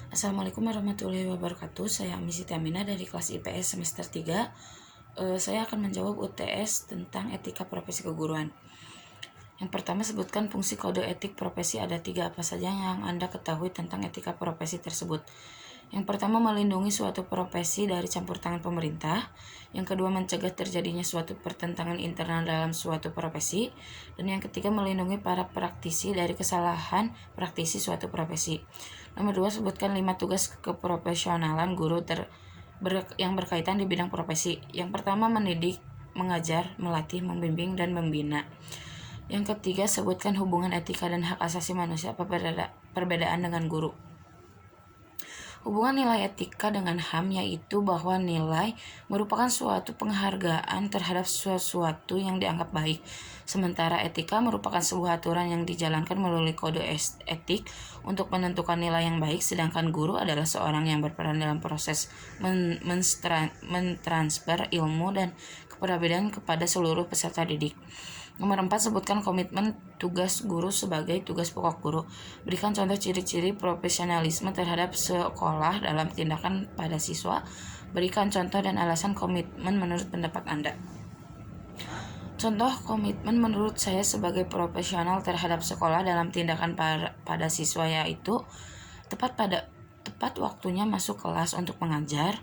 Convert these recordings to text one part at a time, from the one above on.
Assalamualaikum warahmatullahi wabarakatuh. Saya Ami Siti Aminah dari kelas IPS semester 3. Saya akan menjawab UTS tentang etika profesi keguruan. Yang pertama, sebutkan fungsi kode etik profesi. Ada 3 apa saja yang Anda ketahui tentang etika profesi tersebut. Yang pertama, melindungi suatu profesi dari campur tangan pemerintah. Yang kedua, mencegah terjadinya suatu pertentangan internal dalam suatu profesi. Dan yang ketiga, melindungi para praktisi dari kesalahan praktisi suatu profesi. Nomor 2, sebutkan 5 tugas keprofesionalan guru yang berkaitan di bidang profesi. Yang pertama, mendidik, mengajar, melatih, membimbing, dan membina. Yang ketiga, sebutkan hubungan etika dan hak asasi manusia, perbedaan dengan guru. Hubungan nilai etika dengan HAM yaitu bahwa nilai merupakan suatu penghargaan terhadap sesuatu yang dianggap baik. Sementara etika merupakan sebuah aturan yang dijalankan melalui kode etik untuk menentukan nilai yang baik, sedangkan guru adalah seorang yang berperan dalam proses mentransfer ilmu dan kepribadian kepada seluruh peserta didik. Nomor 4, sebutkan komitmen tugas guru sebagai tugas pokok guru. Berikan contoh ciri-ciri profesionalisme terhadap sekolah dalam tindakan pada siswa. Berikan contoh dan alasan komitmen menurut pendapat Anda. Contoh komitmen menurut saya sebagai profesional terhadap sekolah dalam tindakan pada siswa yaitu tepat waktunya masuk kelas untuk mengajar,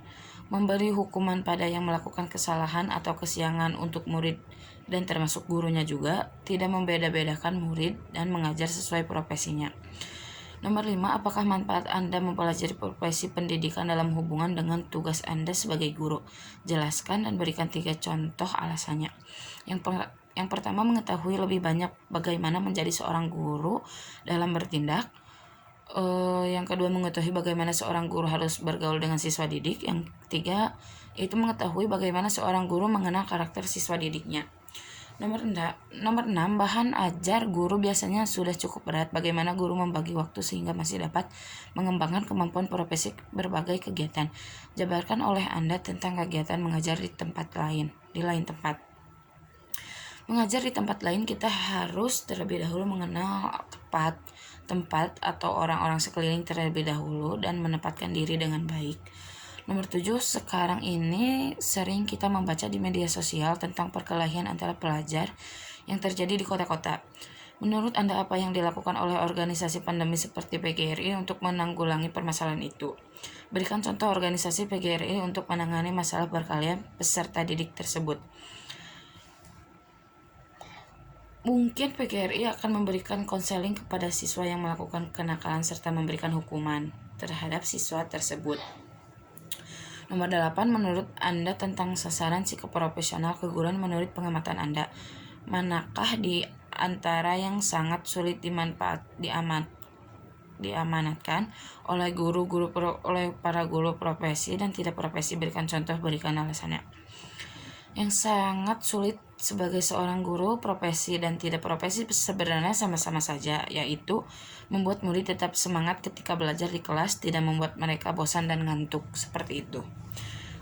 memberi hukuman pada yang melakukan kesalahan atau kesiangan untuk murid dan termasuk gurunya juga, tidak membeda-bedakan murid dan mengajar sesuai profesinya. Nomor 5, apakah manfaat Anda mempelajari profesi pendidikan dalam hubungan dengan tugas Anda sebagai guru? Jelaskan dan berikan 3 contoh alasannya. Yang pertama, mengetahui lebih banyak bagaimana menjadi seorang guru dalam bertindak. Yang kedua, mengetahui bagaimana seorang guru harus bergaul dengan siswa didik. Yang ketiga, yaitu mengetahui bagaimana seorang guru mengenal karakter siswa didiknya. Nomor 6, bahan ajar guru biasanya sudah cukup berat. Bagaimana guru membagi waktu sehingga masih dapat mengembangkan kemampuan profesi berbagai kegiatan. Jabarkan oleh Anda tentang kegiatan mengajar di lain tempat. Mengajar di tempat lain, kita harus terlebih dahulu mengenal tempat atau orang-orang sekeliling terlebih dahulu dan menempatkan diri dengan baik. Nomor 7, sekarang ini sering kita membaca di media sosial tentang perkelahian antara pelajar yang terjadi di kota-kota. Menurut Anda, apa yang dilakukan oleh organisasi pandemi seperti PGRI untuk menanggulangi permasalahan itu? Berikan contoh organisasi PGRI untuk menangani masalah perkelahian peserta didik tersebut. Mungkin PGRI akan memberikan konseling kepada siswa yang melakukan kenakalan serta memberikan hukuman terhadap siswa tersebut. Nomor 8, menurut Anda tentang sasaran psikoprofesional keguruan menurut pengamatan Anda. Manakah di antara yang sangat sulit diamanatkan oleh para guru profesi dan tidak profesi? Berikan contoh, berikan alasannya. Yang sangat sulit sebagai seorang guru profesi dan tidak profesi sebenarnya sama-sama saja, yaitu membuat murid tetap semangat ketika belajar di kelas, tidak membuat mereka bosan dan ngantuk, seperti itu.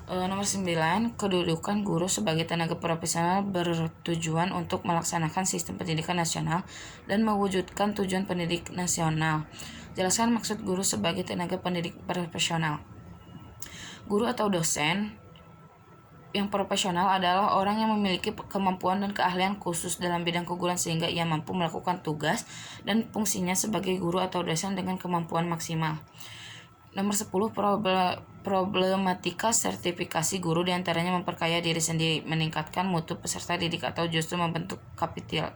Nomor 9, kedudukan guru sebagai tenaga profesional bertujuan untuk melaksanakan sistem pendidikan nasional dan mewujudkan tujuan pendidik nasional. Jelaskan maksud guru sebagai tenaga pendidik profesional. Guru atau dosen yang profesional adalah orang yang memiliki kemampuan dan keahlian khusus dalam bidang keguruan sehingga ia mampu melakukan tugas dan fungsinya sebagai guru atau dosen dengan kemampuan maksimal. Nomor 10, problematika sertifikasi guru diantaranya memperkaya diri sendiri, meningkatkan mutu peserta didik atau justru membentuk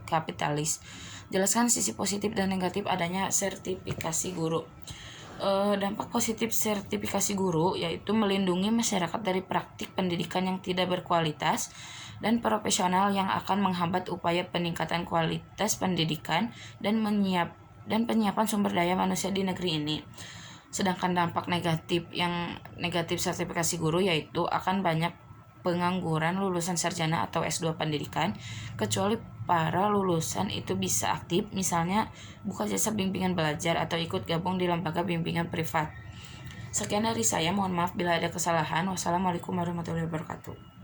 kapitalis. Jelaskan sisi positif dan negatif adanya sertifikasi guru. Dampak positif sertifikasi guru yaitu melindungi masyarakat dari praktik pendidikan yang tidak berkualitas dan profesional yang akan menghambat upaya peningkatan kualitas pendidikan dan penyiapan sumber daya manusia di negeri ini. Sedangkan dampak negatif sertifikasi guru yaitu akan banyak pengangguran lulusan sarjana atau S2 pendidikan, kecuali para lulusan itu bisa aktif, misalnya buka jasa bimbingan belajar atau ikut gabung di lembaga bimbingan privat. Sekian dari saya, mohon maaf bila ada kesalahan. Wassalamualaikum warahmatullahi wabarakatuh.